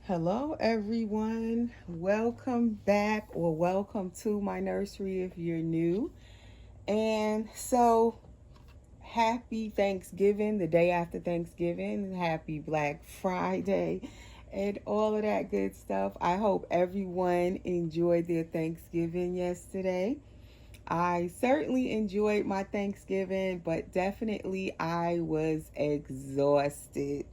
Hello, everyone. Welcome back or welcome to my nursery if you're new. And so, happy Thanksgiving, the day after Thanksgiving. Happy Black Friday and all of that good stuff. I hope everyone enjoyed their Thanksgiving yesterday. I certainly enjoyed my Thanksgiving, but definitely I was exhausted.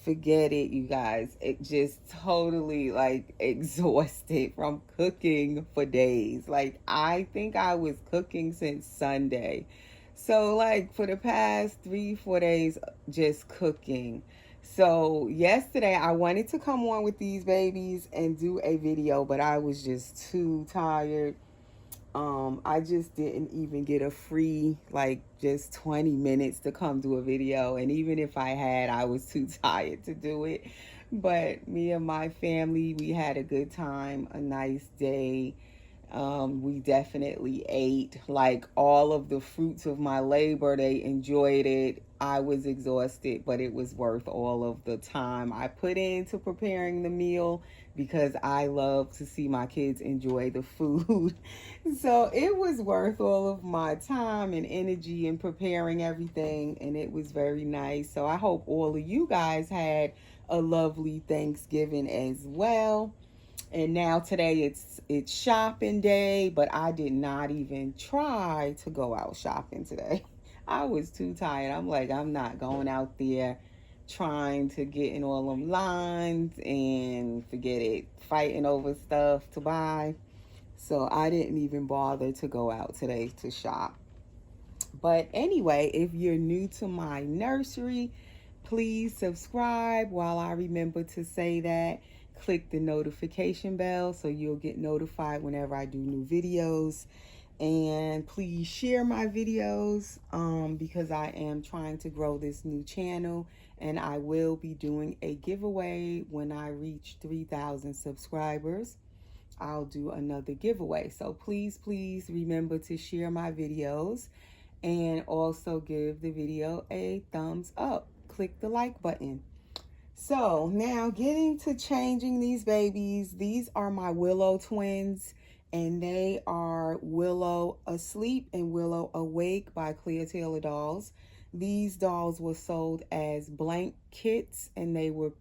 Forget it, you guys. It just totally like exhausted from cooking for days. Like, I think I was cooking since Sunday. So, like, for the past 3, 4 days, just cooking. So, yesterday I wanted to come on with these babies and do a video, but I was just too tired. I just didn't even get a free like just 20 minutes to come do a video, and even if I had, I was too tired to do it. But me and my family, we had a good time, a nice day. We definitely ate like all of the fruits of my labor. They enjoyed it. I was exhausted, but it was worth all of the time I put into preparing the meal because I love to see my kids enjoy the food. So it was worth all of my time and energy in preparing everything, and it was very nice. So I hope all of you guys had a lovely Thanksgiving as well. And now today it's shopping day, but I did not even try to go out shopping today. I was too tired. I'm like, I'm not going out there trying to get in all them lines and forget it, fighting over stuff to buy. So I didn't even bother to go out today to shop. But anyway, if you're new to my nursery, please subscribe while I remember to say that. Click the notification bell so you'll get notified whenever I do new videos. And please share my videos because I am trying to grow this new channel. And I will be doing a giveaway when I reach 3,000 subscribers. I'll do another giveaway. So please remember to share my videos and also give the video a thumbs up. Click the like button. So now getting to changing these babies. These are my Willow twins, and they are Willow Asleep and Willow Awake by Clear Taylor Dolls. These dolls were sold as blank kits, and they were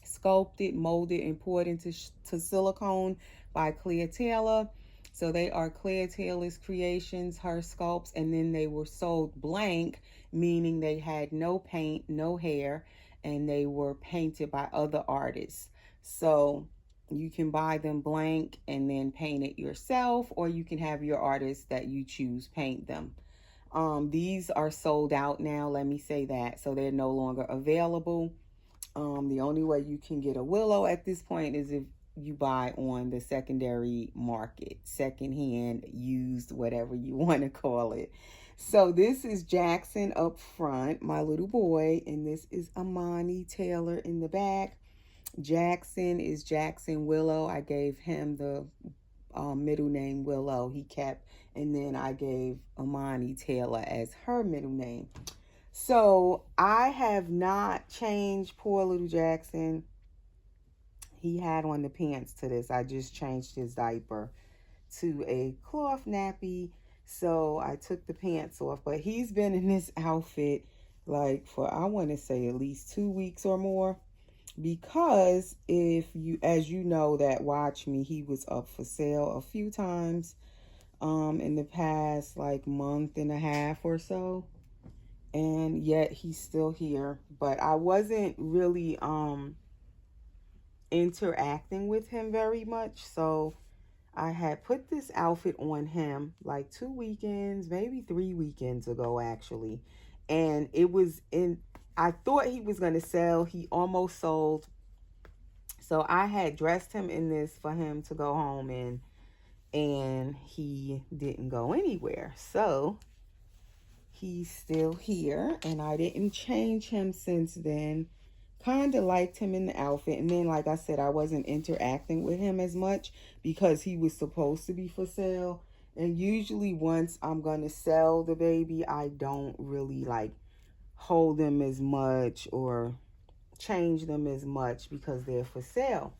sculpted, molded, and poured into silicone by Clear Taylor. So they are Claire Taylor's creations, her sculpts, and then they were sold blank, meaning they had no paint, no hair, and they were painted by other artists. So you can buy them blank and then paint it yourself, or you can have your artist that you choose paint them. These are sold out now, let me say that. So they're no longer available. The only way you can get a Willow at this point is if you buy on the secondary market, secondhand, used, whatever you want to call it. So this is Jackson up front, my little boy, and this is Amani Taylor in the back. Jackson is Jackson Willow. I gave him the middle name Willow. He kept, and then I gave Amani Taylor as her middle name. So I have not changed poor little Jackson. He had on the pants to this. I just changed his diaper to a cloth nappy. So I took the pants off. But he's been in this outfit like for, I want to say, at least 2 weeks or more. Because if you, as you know that watch me, he was up for sale a few times in the past like month and a half or so. And yet he's still here. But I wasn't really interacting with him very much, so I had put this outfit on him like 2 weekends, maybe 3 weekends ago actually. And it was in, I thought he was going to sell. He almost sold. So I had dressed him in this for him to go home in, and he didn't go anywhere. So he's still here, and I didn't change him since then. Kind of liked him in the outfit, and then like I said, I wasn't interacting with him as much because he was supposed to be for sale. And usually once I'm gonna sell the baby, I don't really like hold him as much or change them as much because they're for sale.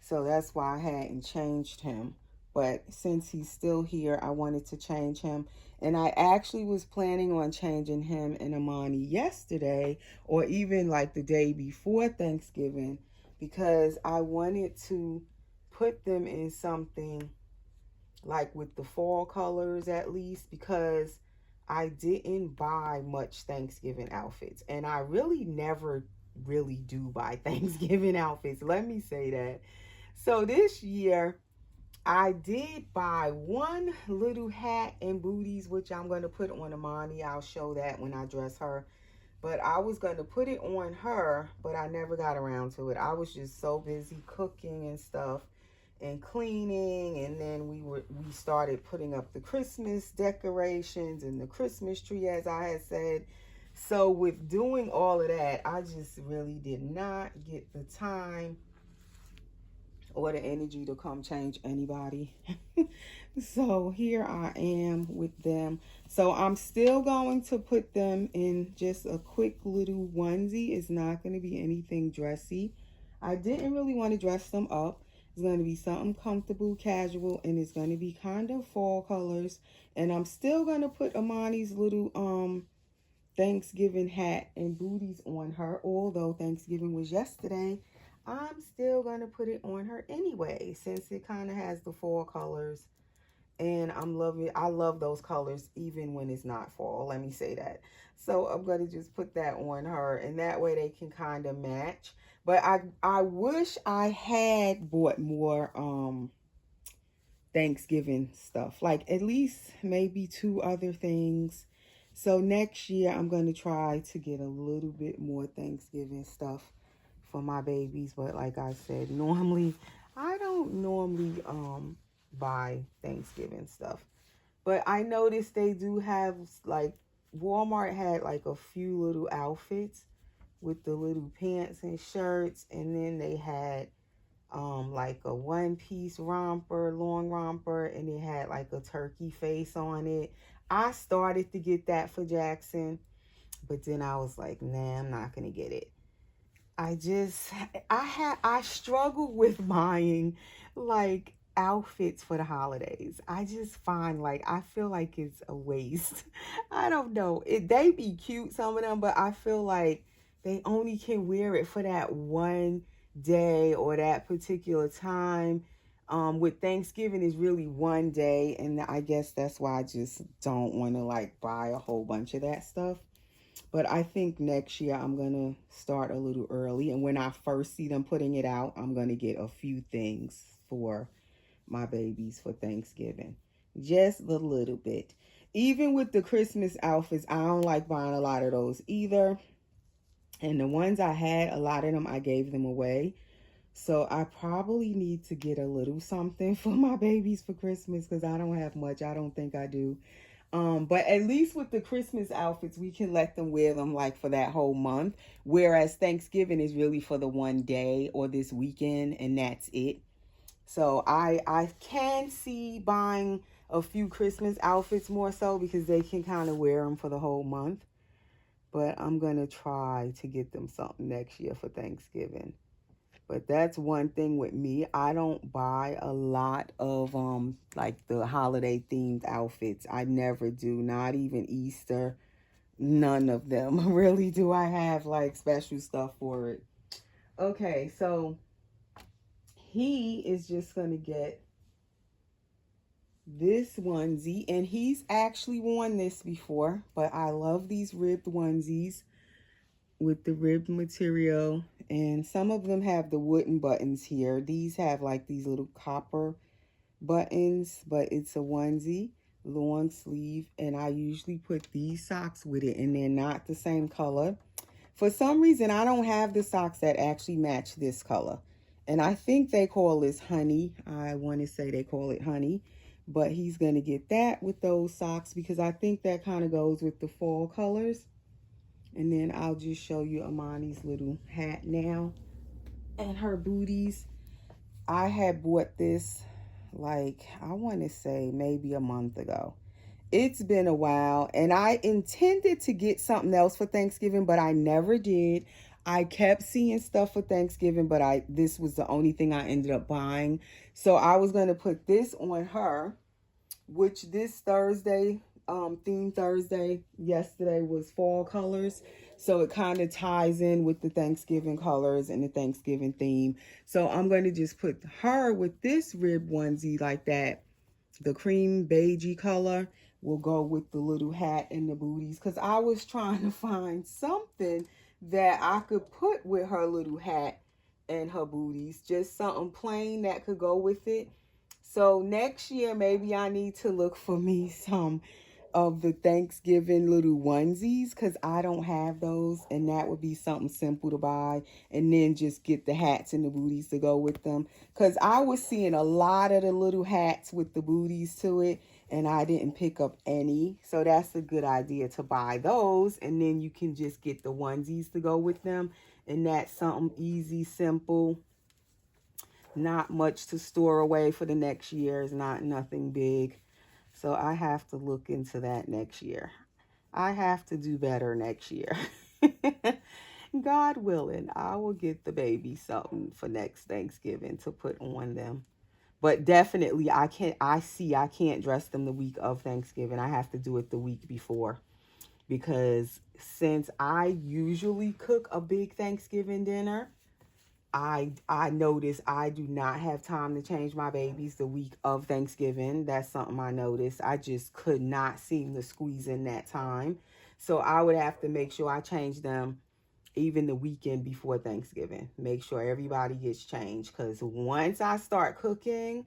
So that's why I hadn't changed him. But since he's still here, I wanted to change him. And I actually was planning on changing him and Amani yesterday, or even like the day before Thanksgiving, because I wanted to put them in something like with the fall colors at least, because I didn't buy much Thanksgiving outfits. And I really never really do buy Thanksgiving outfits. Let me say that. So this year, I did buy one little hat and booties, which I'm going to put on Amani. I'll show that when I dress her. But I was going to put it on her, but I never got around to it. I was just so busy cooking and stuff and cleaning, and then we started putting up the Christmas decorations and the Christmas tree, as I had said. So with doing all of that, I just really did not get the time or the energy to come change anybody. So here I am with them. So I'm still going to put them in just a quick little onesie. It's not going to be anything dressy. I didn't really want to dress them up. It's going to be something comfortable, casual, and it's going to be kind of fall colors. And I'm still going to put Amani's little Thanksgiving hat and booties on her. Although Thanksgiving was yesterday, I'm still going to put it on her anyway, since it kind of has the fall colors. And I love those colors even when it's not fall. Let me say that. So I'm going to just put that on her, and that way they can kind of match. But I wish I had bought more Thanksgiving stuff, like at least maybe 2 other things. So next year I'm going to try to get a little bit more Thanksgiving stuff for my babies. But like I said, I don't normally buy Thanksgiving stuff. But I noticed they do have, like, Walmart had like a few little outfits with the little pants and shirts, and then they had like a one-piece romper, long romper, and it had like a turkey face on it. I started to get that for Jackson, but then I was like, nah, I'm not gonna get it. I struggle with buying like outfits for the holidays. I just find, like, I feel like it's a waste. I don't know. They be cute, some of them, but I feel like they only can wear it for that one day or that particular time. With Thanksgiving is really one day, and I guess that's why I just don't want to like buy a whole bunch of that stuff. But I think next year I'm going to start a little early. And when I first see them putting it out, I'm going to get a few things for my babies for Thanksgiving. Just a little bit. Even with the Christmas outfits, I don't like buying a lot of those either. And the ones I had, a lot of them, I gave them away. So I probably need to get a little something for my babies for Christmas, because I don't have much. I don't think I do. But at least with the Christmas outfits, we can let them wear them like for that whole month. Whereas Thanksgiving is really for the one day or this weekend, and that's it. So I can see buying a few Christmas outfits more so, because they can kind of wear them for the whole month. But I'm going to try to get them something next year for Thanksgiving. But that's one thing with me. I don't buy a lot of like the holiday themed outfits. I never do. Not even Easter. None of them. Really do I have like special stuff for it. Okay, so he is just going to get this onesie, and he's actually worn this before, but I love these ribbed onesies with the ribbed material, and some of them have the wooden buttons here. These have like these little copper buttons, but it's a onesie, long sleeve, and I usually put these socks with it, and they're not the same color. For some reason, I don't have the socks that actually match this color, and I think they call this honey. I want to say they call it honey, but he's going to get that with those socks, because I think that kind of goes with the fall colors. And then I'll just show you Amani's little hat now and her booties. I had bought this, like, I want to say maybe a month ago. It's been a while, and I intended to get something else for Thanksgiving, but I never did. I kept seeing stuff for Thanksgiving, but this was the only thing I ended up buying. So I was going to put this on her, which this Thursday, theme Thursday, yesterday was fall colors. So it kind of ties in with the Thanksgiving colors and the Thanksgiving theme. So I'm going to just put her with this rib onesie like that. The cream beigey color will go with the little hat and the booties, because I was trying to find something that I could put with her little hat and her booties, just something plain that could go with it. So next year maybe I need to look for me some of the Thanksgiving little onesies, because I don't have those, and that would be something simple to buy, and then just get the hats and the booties to go with them, because I was seeing a lot of the little hats with the booties to it, and I didn't pick up any. So that's a good idea to buy those, and then you can just get the onesies to go with them, and that's something easy, simple, not much to store away for the next year. It's not nothing big. So I have to look into that next year. I have to do better next year. God willing, I will get the baby something for next Thanksgiving to put on them. But definitely I can't dress them the week of Thanksgiving. I have to do it the week before. Because since I usually cook a big Thanksgiving dinner, I notice I do not have time to change my babies the week of Thanksgiving. That's something I noticed. I just could not seem to squeeze in that time. So I would have to make sure I change them even the weekend before Thanksgiving. Make sure everybody gets changed, because once I start cooking,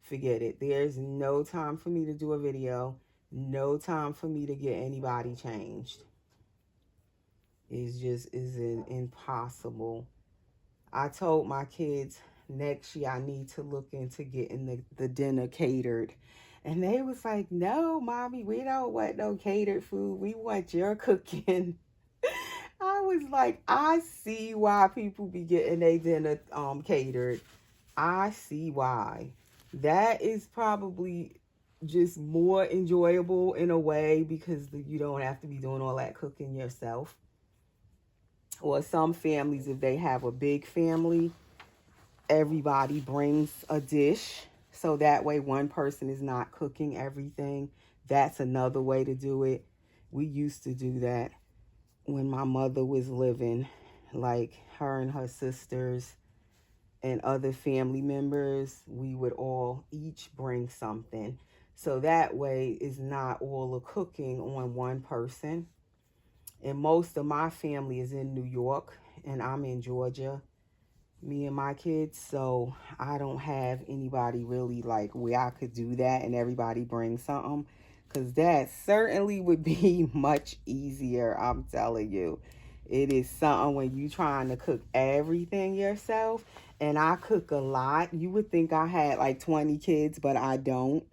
forget it. There's no time for me to do a video. No time for me to get anybody changed. It just isn't impossible. I told my kids next year I need to look into getting the dinner catered. And they was like, no, mommy, we don't want no catered food. We want your cooking. I was like, I see why people be getting their dinner catered. I see why. That is probably just more enjoyable in a way, because you don't have to be doing all that cooking yourself. Or some families, if they have a big family, everybody brings a dish. So that way one person is not cooking everything. That's another way to do it. We used to do that when my mother was living. Like her and her sisters and other family members, we would all each bring something. So that way it's not all the cooking on one person. And most of my family is in New York, and I'm in Georgia, me and my kids. So I don't have anybody really like where I could do that and everybody bring something, because that certainly would be much easier. I'm telling you, it is something when you trying to cook everything yourself. And I cook a lot. You would think I had like 20 kids, but I don't.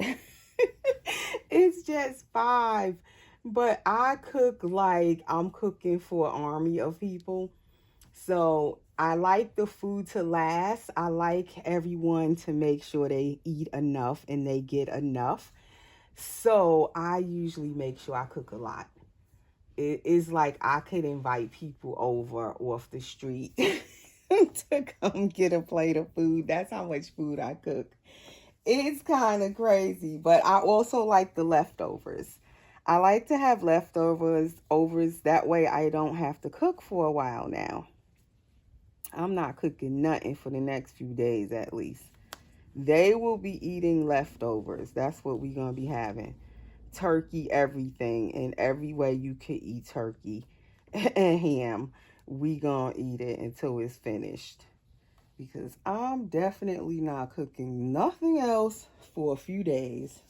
It's just 5. But I cook like I'm cooking for an army of people. So I like the food to last. I like everyone to make sure they eat enough and they get enough. So I usually make sure I cook a lot. It is like I could invite people over off the street to come get a plate of food. That's how much food I cook. It's kind of crazy, but I also like the leftovers. I like to have leftovers that way I don't have to cook for a while now. I'm not cooking nothing for the next few days at least. They will be eating leftovers. That's what we're going to be having. Turkey, everything, and every way you could eat turkey and ham. We going to eat it until it's finished. Because I'm definitely not cooking nothing else for a few days.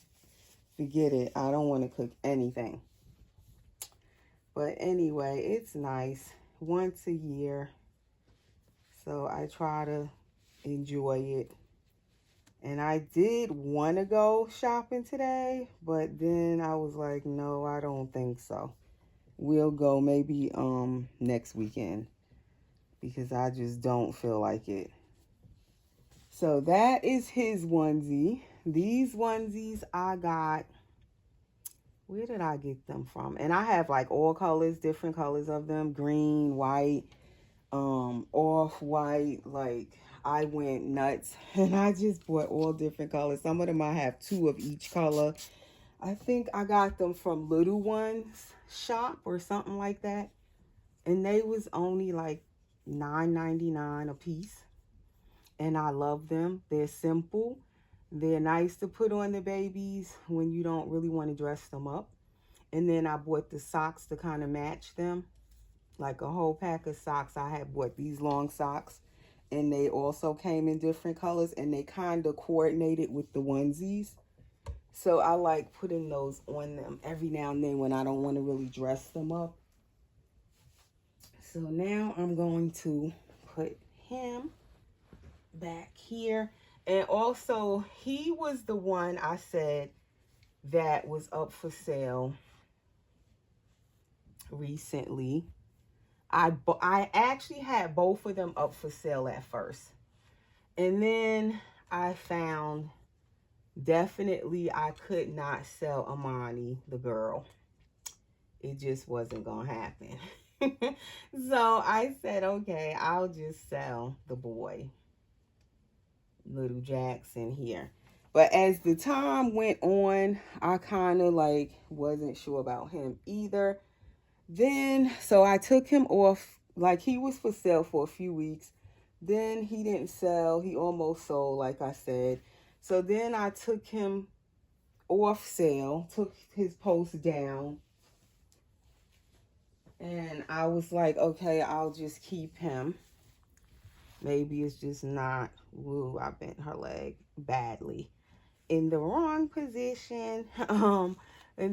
Forget it. I don't want to cook anything. But anyway, it's nice. Once a year. So I try to enjoy it. And I did want to go shopping today, but then I was like, no, I don't think so. We'll go maybe next weekend, because I just don't feel like it. So that is his onesie. These onesies I got, where did I get them from? And I have like all colors, different colors of them, green, white, off-white. Like, I went nuts and I just bought all different colors. Some of them I have 2 of each color. I think I got them from Little Ones shop or something like that. And they was only like $9.99 a piece. And I love them. They're simple. They're nice to put on the babies when you don't really want to dress them up. And then I bought the socks to kind of match them. Like a whole pack of socks. I had bought these long socks. And they also came in different colors. And they kind of coordinated with the onesies. So I like putting those on them every now and then when I don't want to really dress them up. So now I'm going to put him back here. And also, he was the one I said that was up for sale recently. I actually had both of them up for sale at first. And then I found definitely I could not sell Amani, the girl. It just wasn't going to happen. So I said, okay, I'll just sell the boy, little Jackson here. But as the time went on, I kind of like wasn't sure about him either. Then, so I took him off, like he was for sale for a few weeks. Then he didn't sell. He almost sold, like I said. So then I took him off sale, took his post down. And I was like, okay, I'll just keep him. Maybe it's just not, woo, I bent her leg badly in the wrong position. And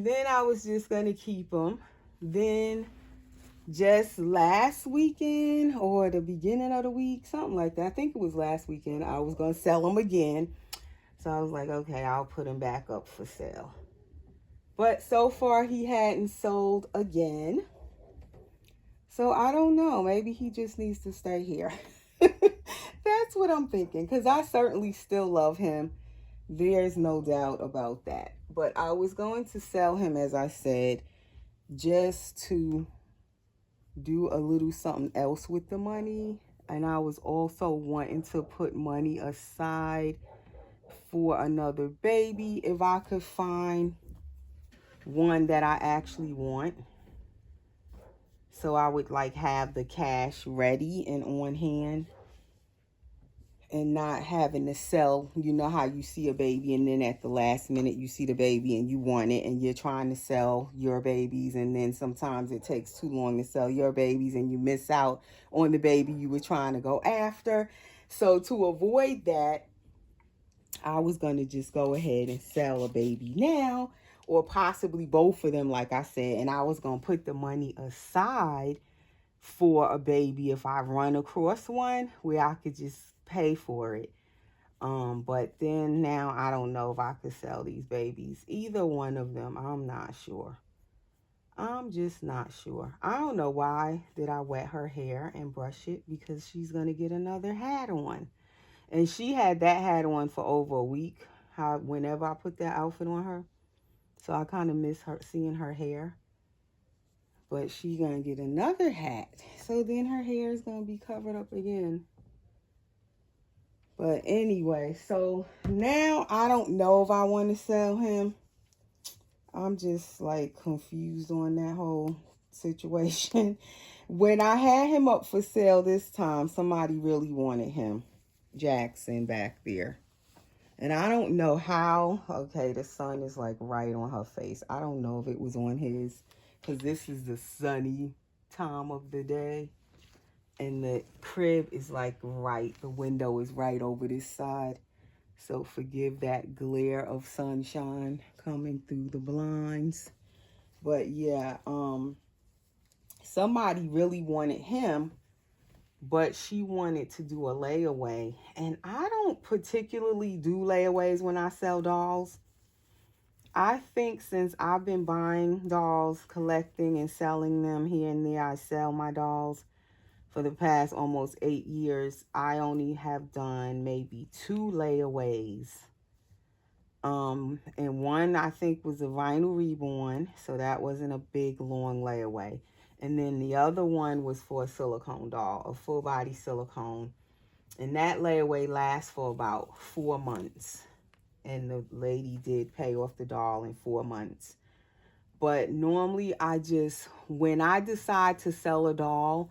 then I was just going to keep him. Then just last weekend or the beginning of the week, something like that. I think it was last weekend. I was going to sell him again. So I was like, okay, I'll put him back up for sale. But so far he hadn't sold again. So I don't know. Maybe he just needs to stay here. That's what I'm thinking. Because I certainly still love him. There's no doubt about that. But I was going to sell him, as I said, just to do a little something else with the money. And I was also wanting to put money aside for another baby if I could find one that I actually want. So I would like have the cash ready and on hand and not having to sell. You know how you see a baby and then at the last minute you see the baby and you want it and you're trying to sell your babies, and then sometimes it takes too long to sell your babies and you miss out on the baby you were trying to go after. So to avoid that, I was going to just go ahead and sell a baby now, or possibly both of them, like I said, and I was going to put the money aside for a baby if I run across one where I could just pay for it. But then now I don't know if I could sell these babies. Either one of them, I'm not sure. I'm just not sure. I don't know why did I wet her hair and brush it, because she's going to get another hat on. And she had that hat on for over a week, whenever I put that outfit on her. So I kind of miss her, seeing her hair. But she's going to get another hat. So then her hair is going to be covered up again. But anyway, so now I don't know if I want to sell him. I'm just like confused on that whole situation. When I had him up for sale this time, somebody really wanted him. Jackson back there. And I don't know how. Okay, the sun is like right on her face. I don't know if it was on his, because this is the sunny time of the day. And the crib is like right, the window is right over this side. So forgive that glare of sunshine coming through the blinds. But yeah, somebody really wanted him, but she wanted to do a layaway. And I don't particularly do layaways when I sell dolls. I think since I've been buying dolls, collecting and selling them here and there, I sell my dolls for the past almost 8 years, I only have done maybe 2 layaways. And one I think was a vinyl reborn, so that wasn't a big long layaway. And then the other one was for a silicone doll, a full body silicone. And that layaway lasts for about 4 months. And the lady did pay off the doll in 4 months. But normally when I decide to sell a doll,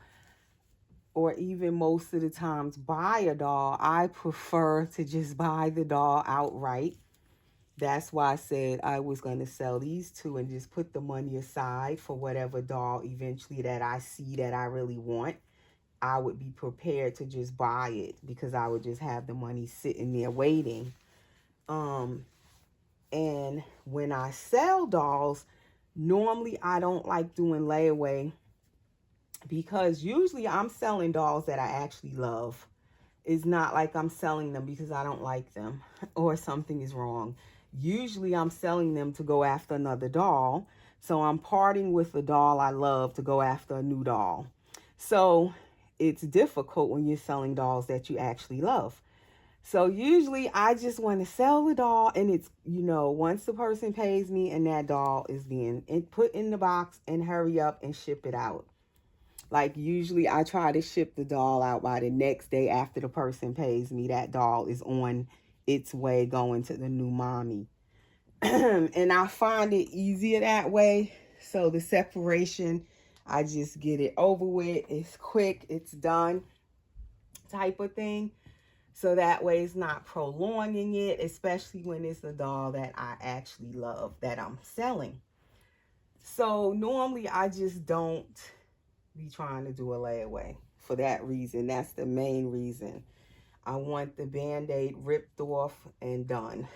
or even most of the times buy a doll, I prefer to just buy the doll outright. That's why I said I was going to sell these two and just put the money aside for whatever doll eventually that I see that I really want. I would be prepared to just buy it because I would just have the money sitting there waiting. And when I sell dolls, normally I don't like doing layaway because usually I'm selling dolls that I actually love. It's not like I'm selling them because I don't like them or something is wrong. Usually I'm selling them to go after another doll. So I'm parting with a doll I love to go after a new doll. So it's difficult when you're selling dolls that you actually love. So usually I just want to sell the doll, and it's, once the person pays me and that doll is being put in the box, and hurry up and ship it out. Like usually I try to ship the doll out by the next day after the person pays me. That doll is on its way going to the new mommy. And I find it easier that way. So the separation, I just get it over with. It's quick, it's done type of thing. So that way it's not prolonging it, especially when it's a doll that I actually love that I'm selling. So normally I just don't be trying to do a layaway for that reason. That's the main reason. I want the Band-Aid ripped off and done.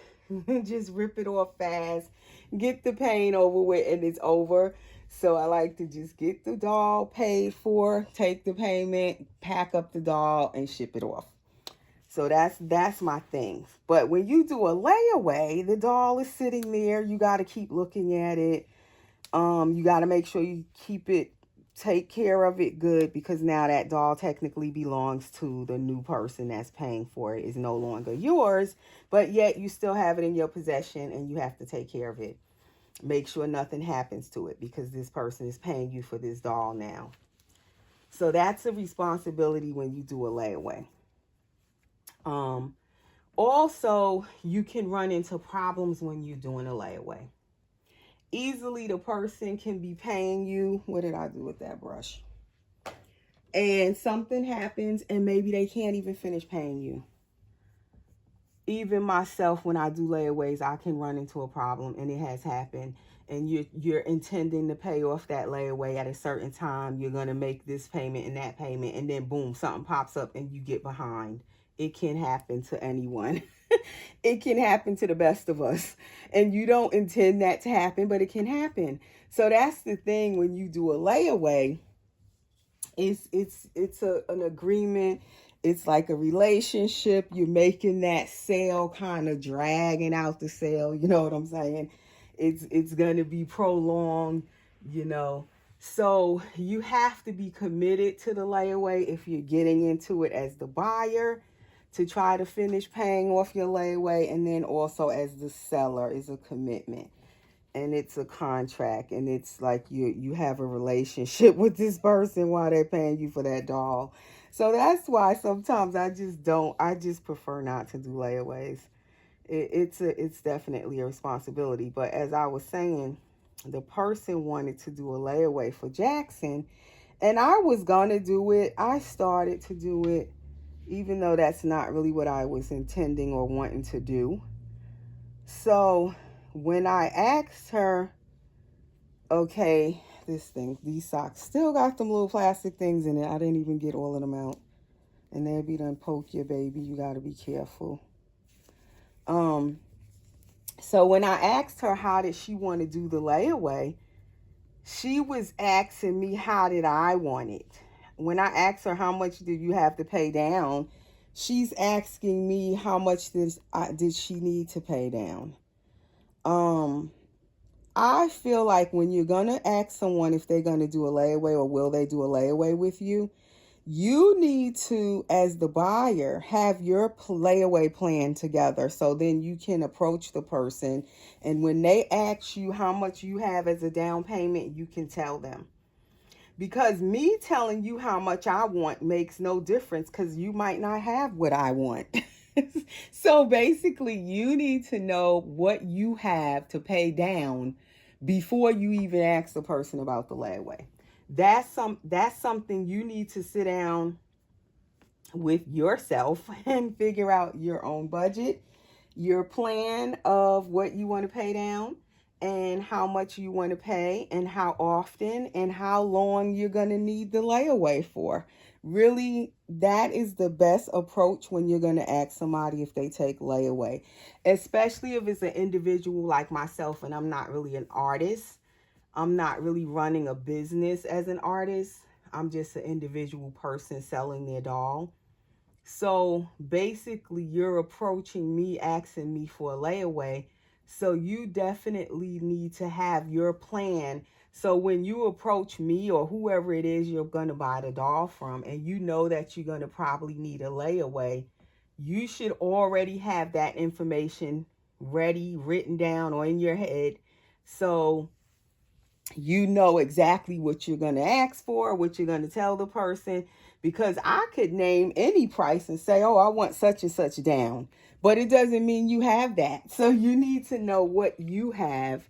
Just rip it off fast, get the pain over with, and it's over. So I like to just get the doll paid for, take the payment, pack up the doll, and ship it off. So that's my thing. But when you do a layaway, the doll is sitting there. You got to keep looking at it. You got to make sure you take care of it good, because now that doll technically belongs to the new person that's paying for it. Is no longer yours, but yet you still have it in your possession and you have to take care of it. Make sure nothing happens to it because this person is paying you for this doll now. So that's a responsibility when you do a layaway. Also, you can run into problems when you're doing a layaway. Easily the person can be paying you. What did I do with that brush? And something happens and maybe they can't even finish paying you. Even myself, when I do layaways, I can run into a problem, and it has happened. And you're intending to pay off that layaway at a certain time. You're going to make this payment and that payment, and then boom, something pops up and you get behind. It can happen to anyone. It can happen to the best of us. And you don't intend that to happen, but it can happen. So that's the thing when you do a layaway. It's an agreement. It's like a relationship. You're making that sale, kind of dragging out the sale. You know what I'm saying? It's going to be prolonged, So you have to be committed to the layaway if you're getting into it as the buyer, to try to finish paying off your layaway, and then also as the seller is a commitment, and it's a contract, and it's like you have a relationship with this person while they're paying you for that doll. So that's why sometimes I just prefer not to do layaways. It's definitely a responsibility. But as I was saying, the person wanted to do a layaway for Jackson, and I was gonna do it. I started to do it, even though that's not really what I was intending or wanting to do. So when I asked her, okay, these socks still got them little plastic things in it. I didn't even get all of them out. And they'll be done poke your baby. You got to be careful. So when I asked her how did she want to do the layaway, she was asking me how did I want it. When I asked her how much did you have to pay down, she's asking me how much did she need to pay down. I feel like when you're going to ask someone if they're going to do a layaway or will they do a layaway with you, you need to, as the buyer, have your layaway plan together. So then you can approach the person, and when they ask you how much you have as a down payment, you can tell them. Because me telling you how much I want makes no difference because you might not have what I want. So basically, you need to know what you have to pay down before you even ask the person about the layaway. That's something you need to sit down with yourself and figure out your own budget, your plan of what you want to pay down, and how much you want to pay, and how often, and how long you're going to need the layaway for. Really, that is the best approach when you're going to ask somebody if they take layaway, especially if it's an individual like myself and I'm not really an artist. I'm not really running a business as an artist. I'm just an individual person selling their doll. So basically, you're approaching me, asking me for a layaway. So you definitely need to have your plan. So when you approach me or whoever it is you're going to buy the doll from, and you know that you're going to probably need a layaway, you should already have that information ready, written down or in your head. So you know exactly what you're going to ask for, what you're going to tell the person, because I could name any price and say, oh, I want such and such down, but it doesn't mean you have that. So you need to know what you have,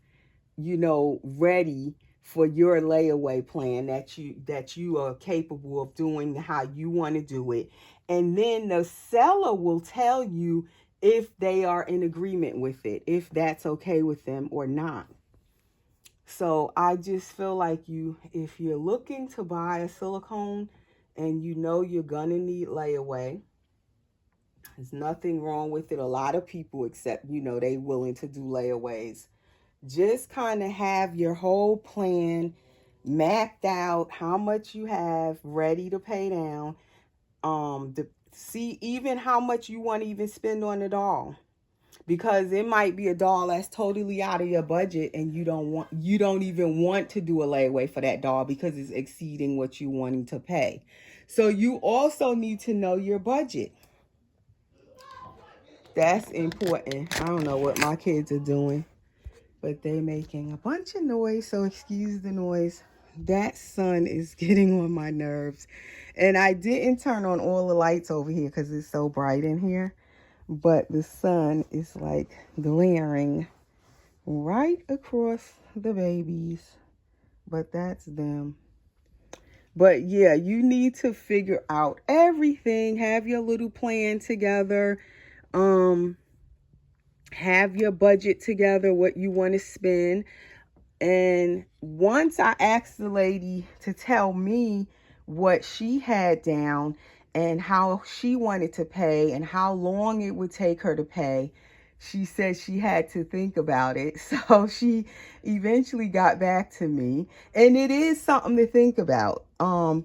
ready for your layaway plan that you are capable of doing how you want to do it. And then the seller will tell you if they are in agreement with it, if that's okay with them or not. So I just feel like if you're looking to buy a silicone and you know you're gonna need layaway, there's nothing wrong with it. A lot of people accept, they willing to do layaways. Just kind of have your whole plan mapped out, how much you have ready to pay down, to see even how much you want to even spend on the doll. Because it might be a doll that's totally out of your budget and you don't even want to do a layaway for that doll because it's exceeding what you wanting to pay. So you also need to know your budget. That's important. I don't know what my kids are doing, but they making a bunch of noise, so excuse the noise. That sun is getting on my nerves. And I didn't turn on all the lights over here because it's so bright in here. But the sun is like glaring right across the babies. But that's them. But yeah, you need to figure out everything. Have your little plan together. Have your budget together, what you want to spend. And once I asked the lady to tell me what she had down and how she wanted to pay and how long it would take her to pay, she said she had to think about it. So she eventually got back to me. And it is something to think about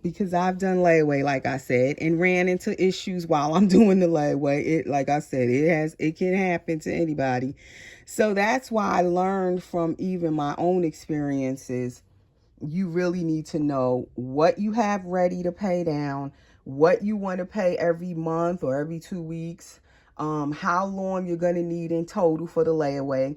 because I've done layaway, like I said, and ran into issues while I'm doing the layaway. Like I said, it can happen to anybody. So that's why I learned from even my own experiences. You really need to know what you have ready to pay down, what you want to pay every month or every 2 weeks, how long you're going to need in total for the layaway.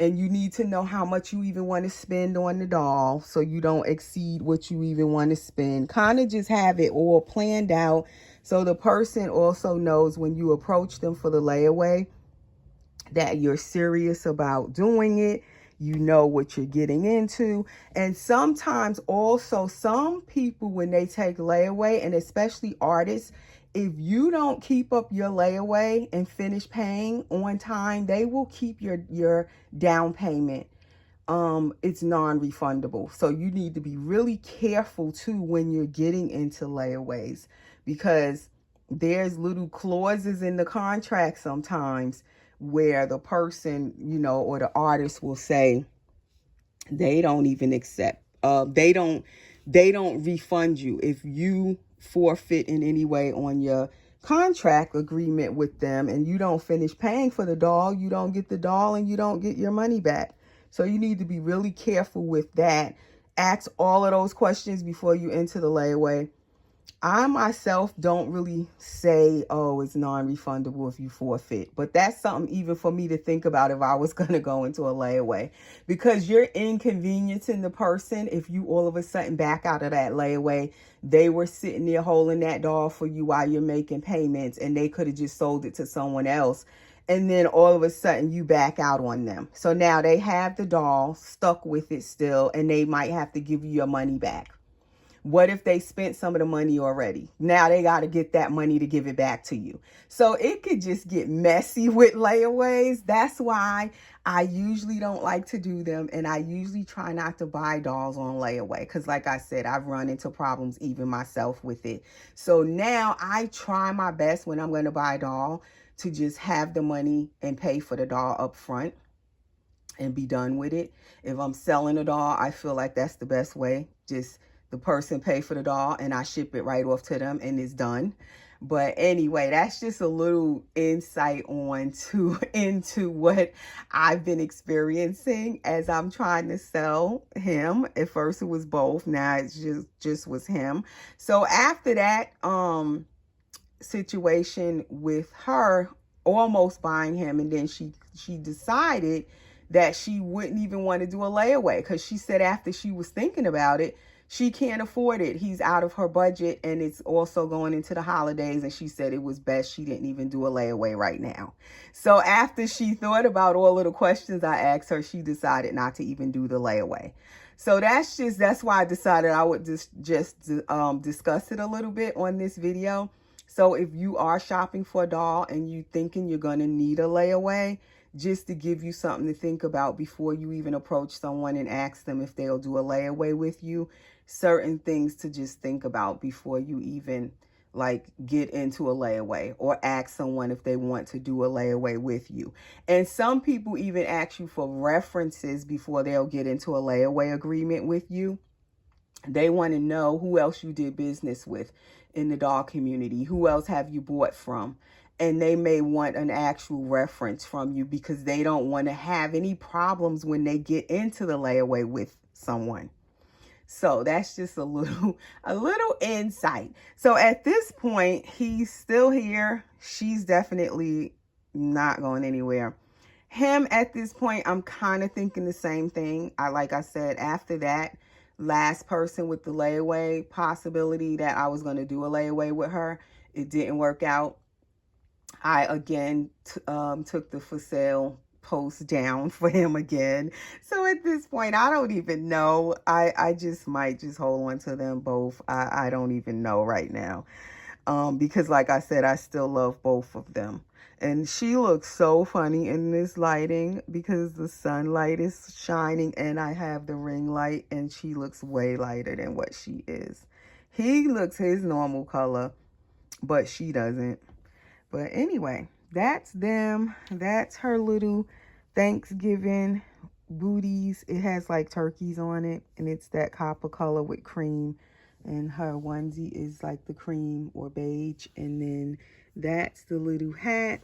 And you need to know how much you even want to spend on the doll so you don't exceed what you even want to spend. Kind of just have it all planned out so the person also knows when you approach them for the layaway that you're serious about doing it. You know what you're getting into. And sometimes also some people, when they take layaway, and especially artists, if you don't keep up your layaway and finish paying on time, they will keep your down payment. It's non-refundable. So you need to be really careful too when you're getting into layaways, because there's little clauses in the contract sometimes where the person, or the artist will say they don't even accept, they don't refund you if you forfeit in any way on your contract agreement with them and you don't finish paying for the doll. You don't get the doll and you don't get your money back. So you need to be really careful with that. Ask all of those questions before you enter the layaway. I myself don't really say, oh, it's non-refundable if you forfeit. But that's something even for me to think about if I was going to go into a layaway. Because you're inconveniencing the person if you all of a sudden back out of that layaway. They were sitting there holding that doll for you while you're making payments, and they could have just sold it to someone else. And then all of a sudden you back out on them. So now they have the doll stuck with it still, and they might have to give you your money back. What if they spent some of the money already? Now they got to get that money to give it back to you. So it could just get messy with layaways. That's why I usually don't like to do them. And I usually try not to buy dolls on layaway. Because like I said, I've run into problems even myself with it. So now I try my best when I'm going to buy a doll to just have the money and pay for the doll up front and be done with it. If I'm selling a doll, I feel like that's the best way. Just the person pay for the doll and I ship it right off to them and it's done. But anyway, that's just a little insight into what I've been experiencing as I'm trying to sell him. At first it was both, now it's just was him. So after that situation with her almost buying him, and then she decided that she wouldn't even want to do a layaway because she said after she was thinking about it, she can't afford it. He's out of her budget, and it's also going into the holidays, and she said it was best she didn't even do a layaway right now. So after she thought about all of the questions I asked her, she decided not to even do the layaway. So that's why I decided I would just discuss it a little bit on this video. So if you are shopping for a doll and you thinking you're going to need a layaway, just to give you something to think about before you even approach someone and ask them if they'll do a layaway with you, certain things to just think about before you even like get into a layaway or ask someone if they want to do a layaway with you. And some people even ask you for references before they'll get into a layaway agreement with you. They want to know who else you did business with in the doll community. Who else have you bought from? And they may want an actual reference from you because they don't want to have any problems when they get into the layaway with someone. So that's just a little insight. So at this point, he's still here. She's definitely not going anywhere. Him at this point, I'm kind of thinking the same thing. Like I said, after that last person with the layaway possibility that I was going to do a layaway with her, it didn't work out. I again took the for sale post down for him again. So at this point, I don't even know. I just might just hold on to them both. I don't even know right now. Because like I said, I still love both of them. And she looks so funny in this lighting because the sunlight is shining and I have the ring light, and she looks way lighter than what she is. He looks his normal color, but she doesn't. But anyway, that's them. That's her little Thanksgiving booties. It has like turkeys on it, and it's that copper color with cream. And her onesie is like the cream or beige. And then that's the little hat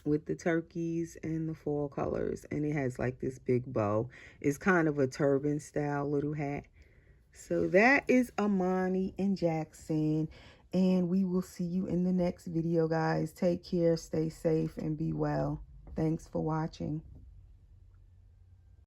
with the turkeys and the fall colors. And it has like this big bow. It's kind of a turban style little hat. So that is Amani and Jackson. And we will see you in the next video, guys. Take care, stay safe, and be well. Thanks for watching.